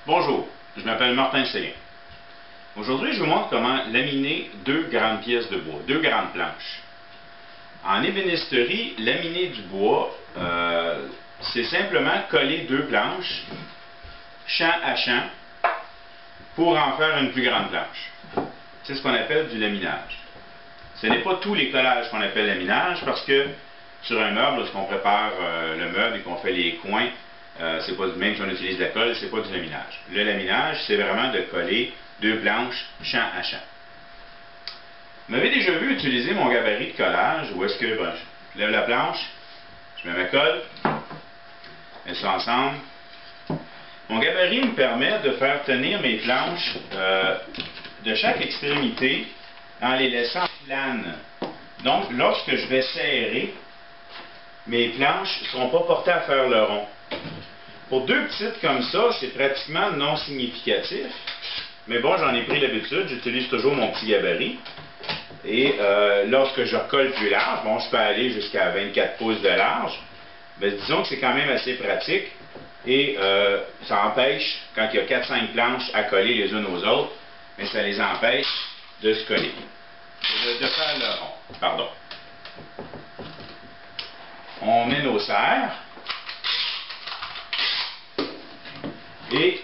Bonjour, je m'appelle Martin Séguin. Aujourd'hui, je vous montre comment laminer deux grandes pièces de bois, deux grandes planches. En ébénisterie, laminer du bois, c'est simplement coller deux planches, champ à champ, pour en faire une plus grande planche. C'est ce qu'on appelle du laminage. Ce n'est pas tous les collages qu'on appelle laminage, parce que sur un meuble, lorsqu'on prépare le meuble et qu'on fait les coins, c'est pas même si on utilise de la colle, c'est pas du laminage. Le laminage, c'est vraiment de coller deux planches champ à champ. Vous m'avez déjà vu utiliser mon gabarit de collage, où est-ce que je lève la planche, je mets ma colle, mets ça ensemble. Mon gabarit me permet de faire tenir mes planches de chaque extrémité en les laissant planes. Donc, lorsque je vais serrer, mes planches ne seront pas portées à faire le rond. Pour deux petites comme ça, c'est pratiquement non significatif. Mais bon, j'en ai pris l'habitude, j'utilise toujours mon petit gabarit. Et lorsque je recolle plus large, bon, je peux aller jusqu'à 24 pouces de large. Mais disons que c'est quand même assez pratique. Et ça empêche, quand il y a 4-5 planches à coller les unes aux autres, mais ça les empêche de se coller. De faire le rond. Pardon. On met nos serres. Et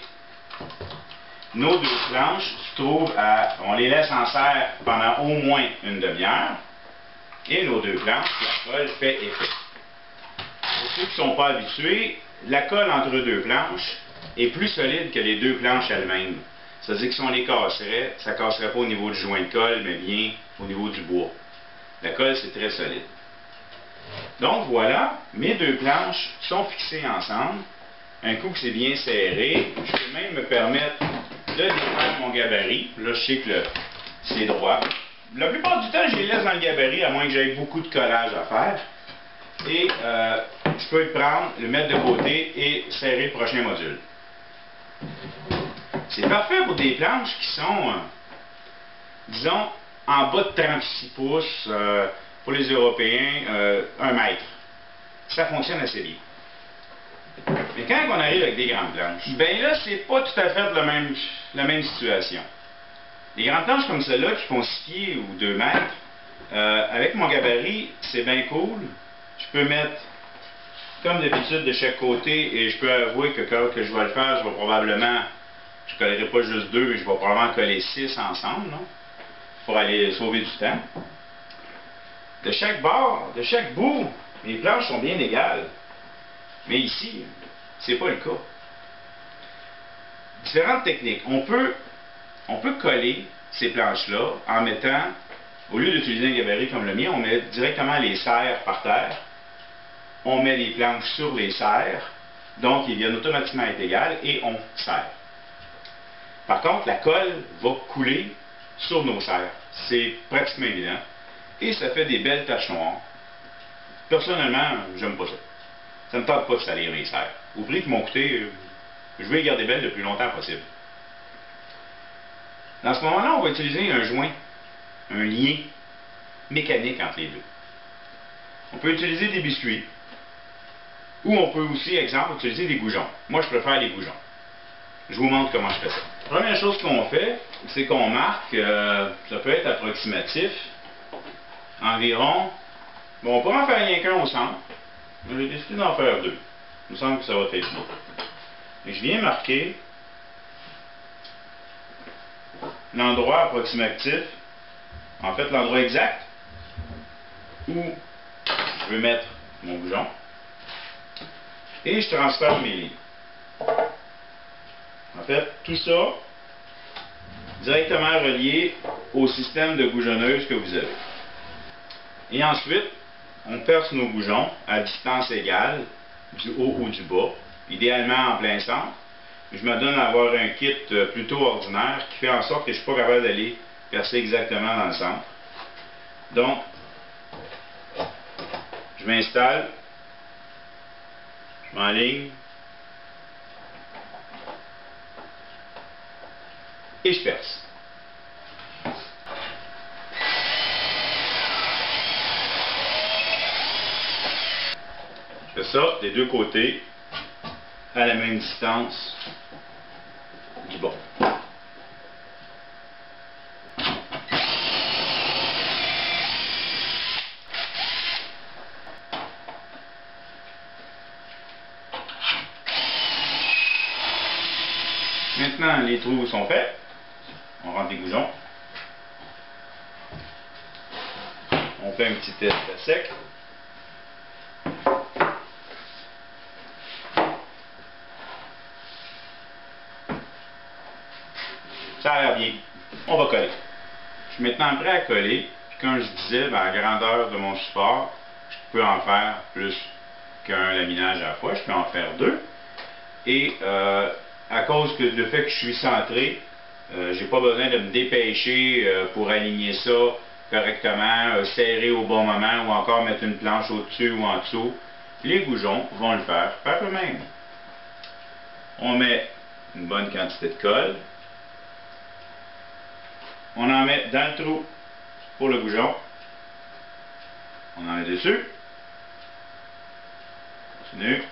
nos deux planches se trouvent à... On les laisse en serre pendant au moins une demi-heure. Et nos deux planches, la colle fait effet. Pour ceux qui ne sont pas habitués, la colle entre deux planches est plus solide que les deux planches elles-mêmes. C'est-à-dire que si on les casserait, ça ne casserait pas au niveau du joint de colle, mais bien au niveau du bois. La colle, c'est très solide. Donc voilà, mes deux planches sont fixées ensemble. Un coup que c'est bien serré, je peux même me permettre de défaire mon gabarit. Là, je sais que c'est droit. La plupart du temps, je les laisse dans le gabarit, à moins que j'aie beaucoup de collage à faire. Et je peux le prendre, le mettre de côté et serrer le prochain module. C'est parfait pour des planches qui sont, disons, en bas de 36 pouces, pour les Européens, 1 mètre. Ça fonctionne assez bien. Mais quand on arrive avec des grandes planches, ben là, c'est pas tout à fait la même situation. Les grandes planches comme celle-là, qui font 6 pieds ou 2 mètres, avec mon gabarit, c'est bien cool. Je peux mettre, comme d'habitude, de chaque côté, et je peux avouer que quand je vais le faire, je vais probablement, je ne collerai pas juste 2, mais je vais probablement coller 6 ensemble, non? Pour aller sauver du temps. De chaque bord, de chaque bout, les planches sont bien égales. Mais ici, c'est pas le cas. Différentes techniques. On peut coller ces planches-là en mettant, au lieu d'utiliser un gabarit comme le mien, on met directement les serres par terre. On met les planches sur les serres, donc ils viennent automatiquement être égales et on serre. Par contre, la colle va couler sur nos serres. C'est pratiquement évident. Et ça fait des belles taches noires. Personnellement, j'aime pas ça. Ça ne me tente pas de salir mes serres. Au prix qu'ils m'ont coûté, je veux les garder belles le plus longtemps possible. Dans ce moment-là, on va utiliser un joint, un lien mécanique entre les deux. On peut utiliser des biscuits, ou on peut aussi, exemple, utiliser des goujons. Moi, je préfère les goujons. Je vous montre comment je fais ça. La première chose qu'on fait, c'est qu'on marque, ça peut être approximatif, environ, bon, on pourrait en faire rien qu'un au centre. J'ai décidé d'en faire 2. Il me semble que ça va être bien. Et je viens marquer l'endroit approximatif, en fait l'endroit exact, où je veux mettre mon goujon. Et je transfère mes lignes. En fait, tout ça directement relié au système de goujonneuse que vous avez. Et ensuite, on perce nos goujons à distance égale, du haut ou du bas, idéalement en plein centre. Je me donne à avoir un kit plutôt ordinaire qui fait en sorte que je ne suis pas capable d'aller percer exactement dans le centre. Donc, je m'installe, je m'enligne et je perce. Je fais ça des deux côtés à la même distance du bas. Maintenant, les trous sont faits. On rentre les goujons. On fait un petit test à sec. Ça a l'air bien. On va coller. Je suis maintenant prêt à coller. Puis comme je disais, la grandeur de mon support, je peux en faire plus qu'un laminage à la fois. Je peux en faire deux. Et à cause du fait que je suis centré, j'ai pas besoin de me dépêcher pour aligner ça correctement, serrer au bon moment ou encore mettre une planche au-dessus ou en dessous. Les goujons vont le faire par eux-mêmes. On met une bonne quantité de colle. On en met dans le trou pour le goujon. On en met dessus. Continue.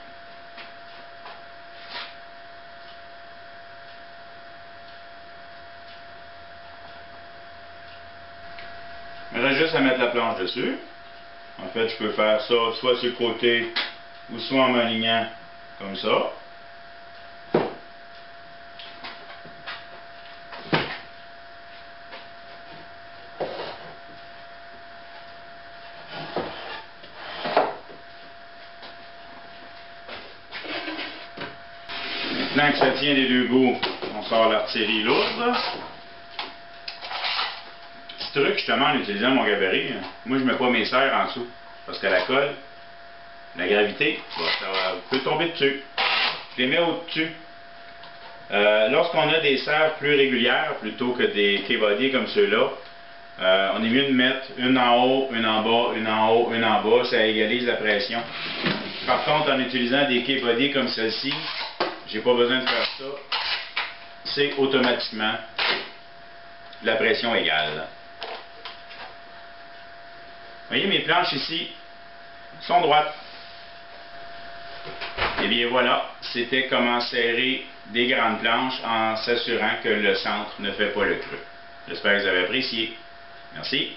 Il reste juste à mettre la planche dessus. En fait, je peux faire ça soit sur le côté ou soit en m'alignant comme ça. Maintenant que ça tient des deux bouts, on sort l'artillerie lourde. Petit truc justement en utilisant mon gabarit, moi je ne mets pas mes serres en dessous parce que la colle, la gravité, ça peut tomber dessus. Je les mets au-dessus. Lorsqu'on a des serres plus régulières plutôt que des K-body comme ceux-là, on est mieux de mettre une en haut, une en bas, une en haut, une en bas, ça égalise la pression. Par contre, en utilisant des K-body comme celle-ci, j'ai pas besoin de faire ça. C'est automatiquement la pression égale. Vous voyez, mes planches ici sont droites. Et bien voilà, c'était comment serrer des grandes planches en s'assurant que le centre ne fait pas le creux. J'espère que vous avez apprécié. Merci.